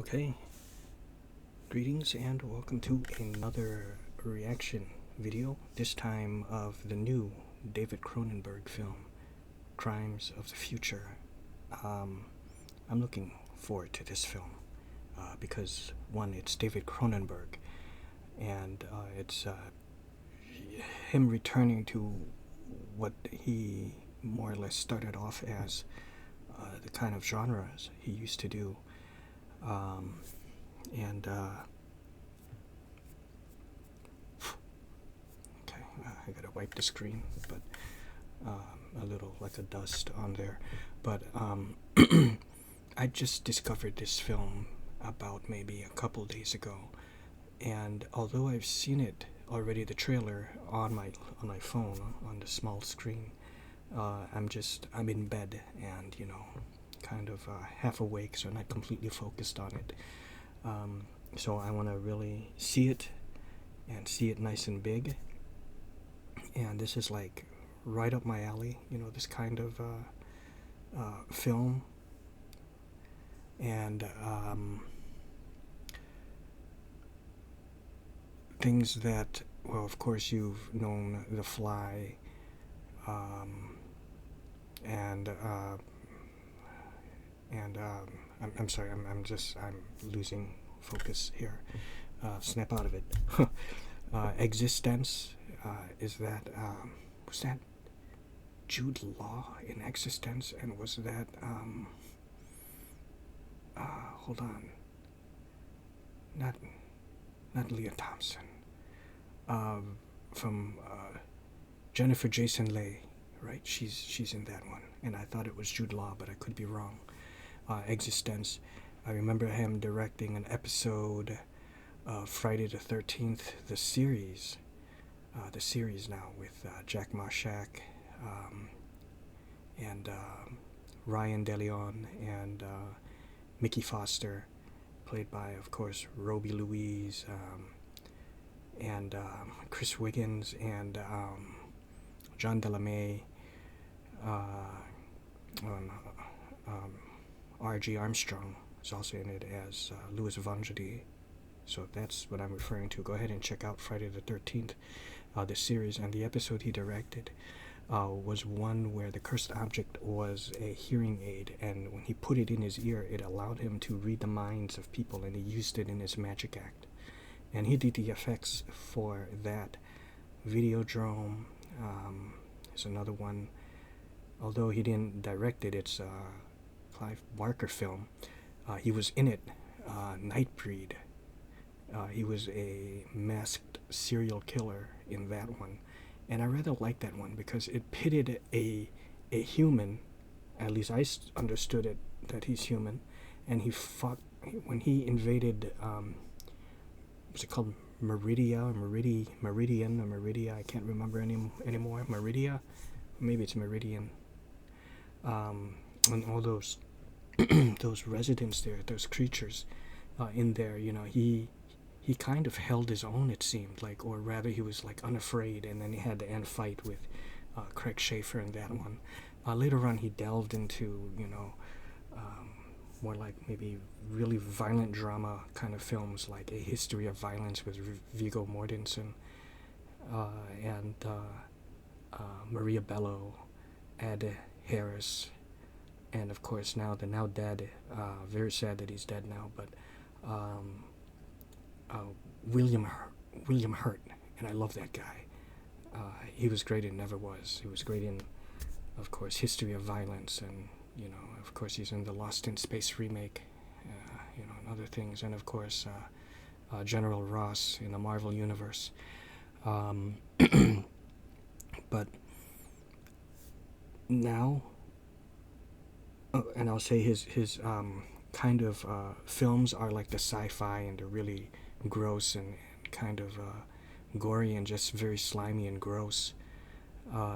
Okay, greetings and welcome to another reaction video, this time of the new David Cronenberg film, Crimes of the Future. I'm looking forward to this film because, one, it's David Cronenberg, and it's him returning to what he more or less started off as, the kind of genres he used to do. Okay, I gotta wipe the screen, but a little like a dust on there. But I just discovered this film about maybe a couple days ago, and although I've seen it already, the trailer on my phone on the small screen, I'm in bed and kind of half awake, so not completely focused on it. So I want to really see it and see it nice and big. And this is like right up my alley, this kind of film. And things that, well, of course you've known, The Fly, I'm sorry, I'm losing focus here. Snap out of it. Existence, was that Jude Law in Existence? And was that, hold on, not Leah Thompson, from Jennifer Jason Leigh, right? She's in that one, and I thought it was Jude Law, but I could be wrong. Existence, I remember him directing an episode of Friday the 13th, the series now, with Jack Marshak, and Ryan DeLeon, and Mickey Foster, played by, of course, Robbie Louise, and Chris Wiggins, and John Delamay, R.G. Armstrong is also in it as Louis Evangelii. So that's what I'm referring to. Go ahead and check out Friday the 13th, the series. And the episode he directed was one where the cursed object was a hearing aid, and when he put it in his ear, it allowed him to read the minds of people, and he used it in his magic act. And he did the effects for that. Videodrome is another one. Although he didn't direct it, it's a Clive Barker film. He was in it. Nightbreed. He was a masked serial killer in that one, and I rather liked that one because it pitted a human, at least I understood it, that he's human, and he fought when he invaded, what's it called, Meridian, I can't remember anymore, Meridia, maybe it's Meridian, and all those those residents there, those creatures in there, he kind of held his own, it seemed like, or rather he was like unafraid, and then he had to end fight with Craig Schaefer in that one. Later on he delved into, more like maybe really violent drama kind of films, like A History of Violence with Viggo Mortensen, and Maria Bello, Ed Harris, and of course now the now dead, very sad that he's dead now, but William Hurt, and I love that guy. He was great in Never Was. He was great in, of course, History of Violence, and of course he's in the Lost in Space remake, and other things, and of course General Ross in the Marvel Universe. But now, and I'll say his kind of films are like the sci-fi, and they're really gross and kind of gory and just very slimy and gross.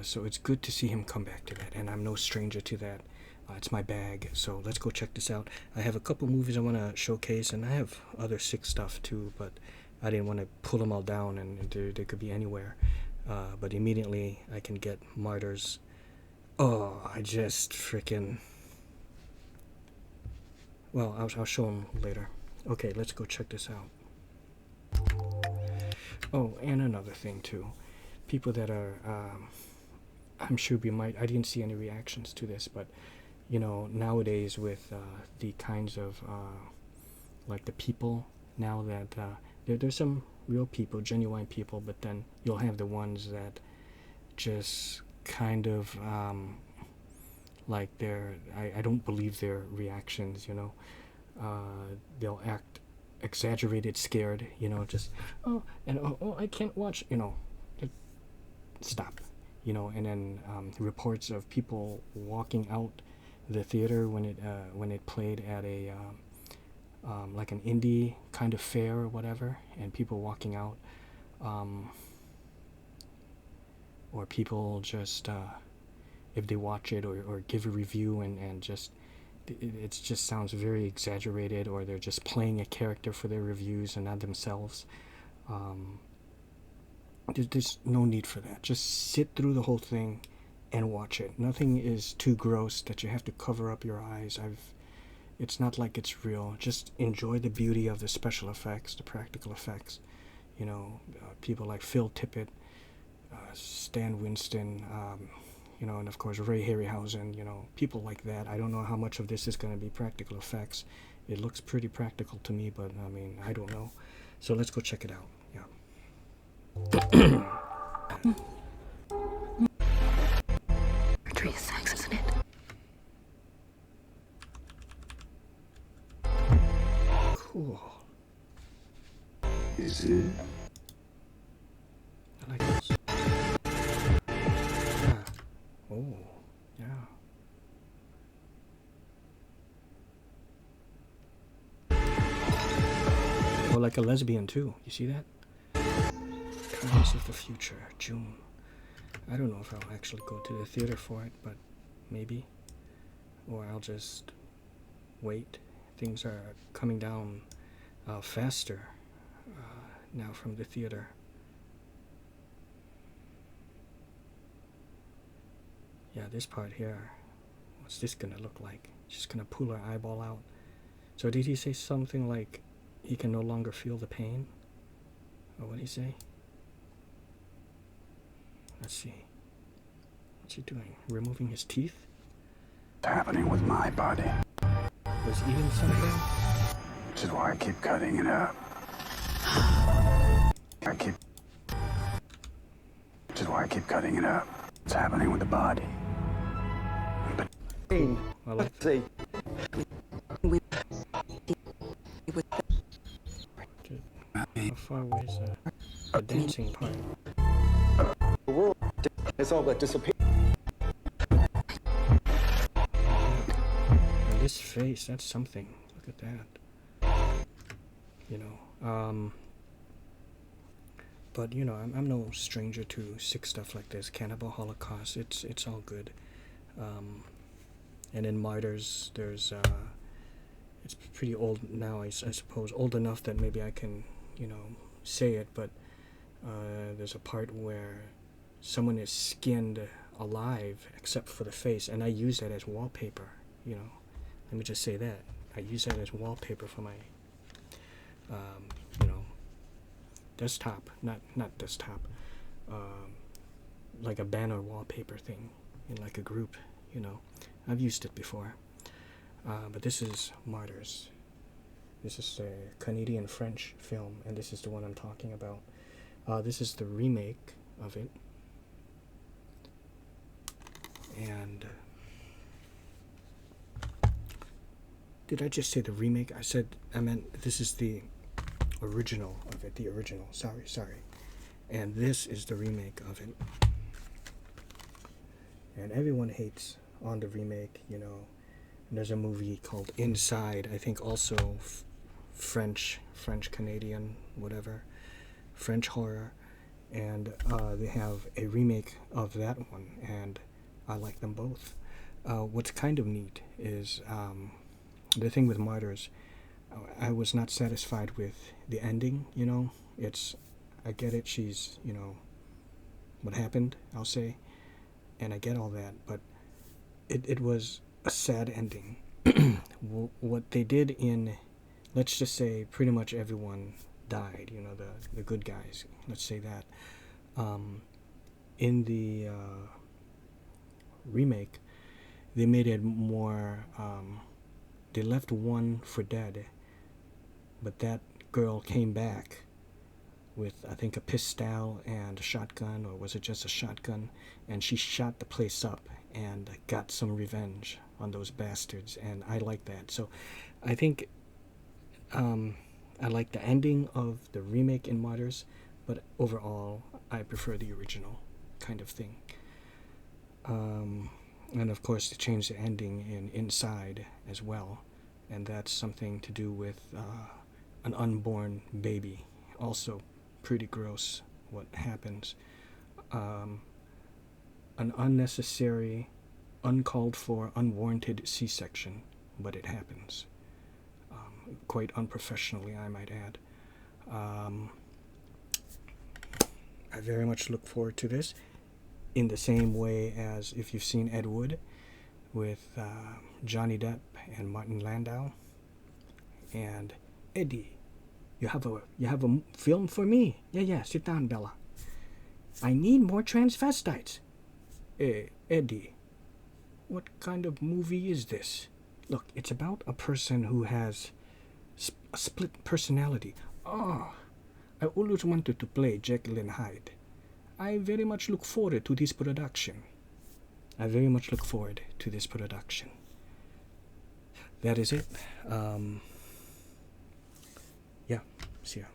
So it's good to see him come back to that, and I'm no stranger to that. It's my bag, so let's go check this out. I have a couple movies I want to showcase, and I have other sick stuff too, but I didn't want to pull them all down, and they could be anywhere. But immediately I can get Martyrs. Oh, I just freaking... Well, I'll show them later. Okay, let's go check this out. Oh, and another thing too. People that are, I'm sure I didn't see any reactions to this, but nowadays with the kinds of, like the people now that, there's some real people, genuine people, but then you'll have the ones that just kind of, like I don't believe their reactions, they'll act exaggerated, scared, just, oh, I can't watch, stop, and then reports of people walking out the theater when it played at a like an indie kind of fair or whatever, and people walking out, or people just if they watch it or give a review and just it just sounds very exaggerated, or they're just playing a character for their reviews and not themselves. There's no need for that. Just sit through the whole thing and watch it. Nothing is too gross that you have to cover up your eyes. It's not like it's real. Just enjoy the beauty of the special effects, the practical effects. People like Phil Tippett, Stan Winston, and of course Ray Harryhausen, people like that. I don't know how much of this is going to be practical effects. It looks pretty practical to me, but I mean, I don't know. So let's go check it out. Yeah. Tree is sex, isn't it? Cool. Is it? I like this. Oh, yeah. Or like a lesbian too. You see that? Kindness of the Future, June. I don't know if I'll actually go to the theater for it, but maybe. Or I'll just wait. Things are coming down faster now from the theater. Yeah, this part here. What's this gonna look like? She's gonna pull her eyeball out. So did he say something like he can no longer feel the pain? Or what did he say? Let's see. What's he doing? Removing his teeth? It's happening with my body. Was he eating something? Which is why I keep cutting it up. Which is why I keep cutting it up. It's happening with the body. But Cool. I like that. How far away is the dancing part? The world is all but disappeared. And this face, that's something. Look at that. But I'm no stranger to sick stuff like this. Cannibal Holocaust, it's all good. And in Martyrs, there's it's pretty old now, I suppose, old enough that maybe I can say it, but there's a part where someone is skinned alive except for the face, and I use that as wallpaper. Let me just say that I use that as wallpaper for my desktop, not desktop, like a banner wallpaper thing in like a group. I've used it before, but this is Martyrs. This is a Canadian-French film, and this is the one I'm talking about. This is the remake of it. And did I just say the remake? I meant this is the original of it. The original. Sorry. And this is the remake of it. And everyone hates on the remake, And there's a movie called Inside, I think also French Canadian, whatever, French horror, and they have a remake of that one, and I like them both. What's kind of neat is the thing with Martyrs. I was not satisfied with the ending. I get it. She's what happened, I'll say, and I get all that, but it was a sad ending. What they did in let's just say pretty much everyone died. You know, the good guys. Let's say that. In the remake, they made it more. They left one for dead, but that girl came back with, I think, a pistol and a shotgun, or was it just a shotgun? And she shot the place up and got some revenge on those bastards, and I like that. So I think I like the ending of the remake in Martyrs, but overall I prefer the original kind of thing. And of course they changed the ending in Inside as well, and that's something to do with an unborn baby. Also pretty gross what happens. An unnecessary, uncalled for, unwarranted C-section, but it happens. Quite unprofessionally, I might add. I very much look forward to this, in the same way as if you've seen Ed Wood with Johnny Depp and Martin Landau. And Eddie, you have a film for me? Yeah, sit down, Bella. I need more transvestites. Eddie, what kind of movie is this? Look, it's about a person who has a split personality. Oh, I always wanted to play Jekyll and Hyde. I very much look forward to this production. That is it. Yeah, see ya.